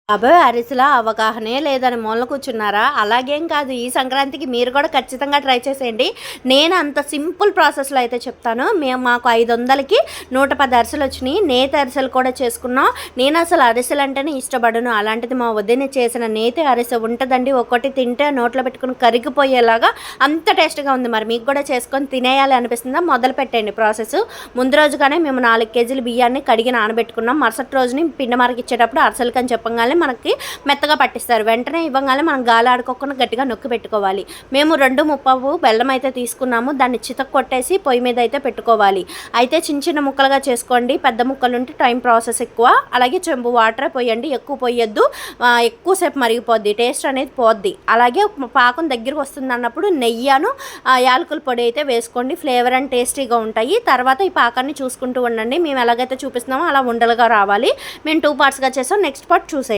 అబ్బో! అరిసెల అవగాహనే లేదని మూలన కూర్చున్నారా? అలాగేం కాదు. ఈ సంక్రాంతికి మీరు కూడా ఖచ్చితంగా ట్రై చేసేయండి. నేను అంత సింపుల్ ప్రాసెస్‌లో అయితే చెప్తాను. మాకు 500కి 110 అరిసెలొచ్చినియి. నేతి అరిసెలు కూడా చేసుకున్నాం. నేనసలు అరిసెలంటేనే ఇష్టపడను. అలాంటిది మా వదిన చేసిన నేతి అరిసె ఉంటదండి. ఒక్కటి తింటే నోట్లో పెట్టుకొని కరిగిపోయేలాగా అంత టేస్ట్‌గా ఉంది. మరి మీకు కూడా చేసుకొని తినేయాలి అనిపిస్తుందా? మొదలుపెట్టండి ప్రాసెస్. ముందు రోజుగానే మేము 4 కేజీల బియ్యాన్ని కడిగి నానబెట్టుకున్నాం. మరుసటి రోజుని పిండి మరగిచ్చేటప్పుడు అరిసెలకని చెప్పంగానే మనకి మెత్తగా పట్టిస్తారు. వెంటనే ఇవ్వంగానే మనం గాలి ఆడుకోకుండా గట్టిగా నొక్కి పెట్టుకోవాలి. మేము 2 బెల్లం అయితే తీసుకున్నాము. దాన్ని చితక్ కొట్టేసి పొయ్యి మీద అయితే పెట్టుకోవాలి. అయితే చిన్న చిన్న ముక్కలుగా చేసుకోండి. పెద్ద ముక్కలుంటే టైం ప్రాసెస్ ఎక్కువ. అలాగే చెంబు వాటరే పోయండి. ఎక్కువ పోయొద్దు. ఎక్కువసేపు మరిగిపోద్ది. టేస్ట్ అనేది పోద్ది. అలాగే పాకం దగ్గరికి వస్తుంది అన్నప్పుడు నెయ్యను యాలకుల పొడి అయితే వేసుకోండి. ఫ్లేవర్ అండ్ టేస్టీగా ఉంటాయి. తర్వాత ఈ పాకాన్ని చూసుకుంటూ ఉండండి. మేము ఎలాగైతే చూపిస్తున్నామో అలా ఉండలుగా రావాలి. మేము 2 పార్ట్స్గా చేసాం. నెక్స్ట్ పార్ట్ చూసేయండి.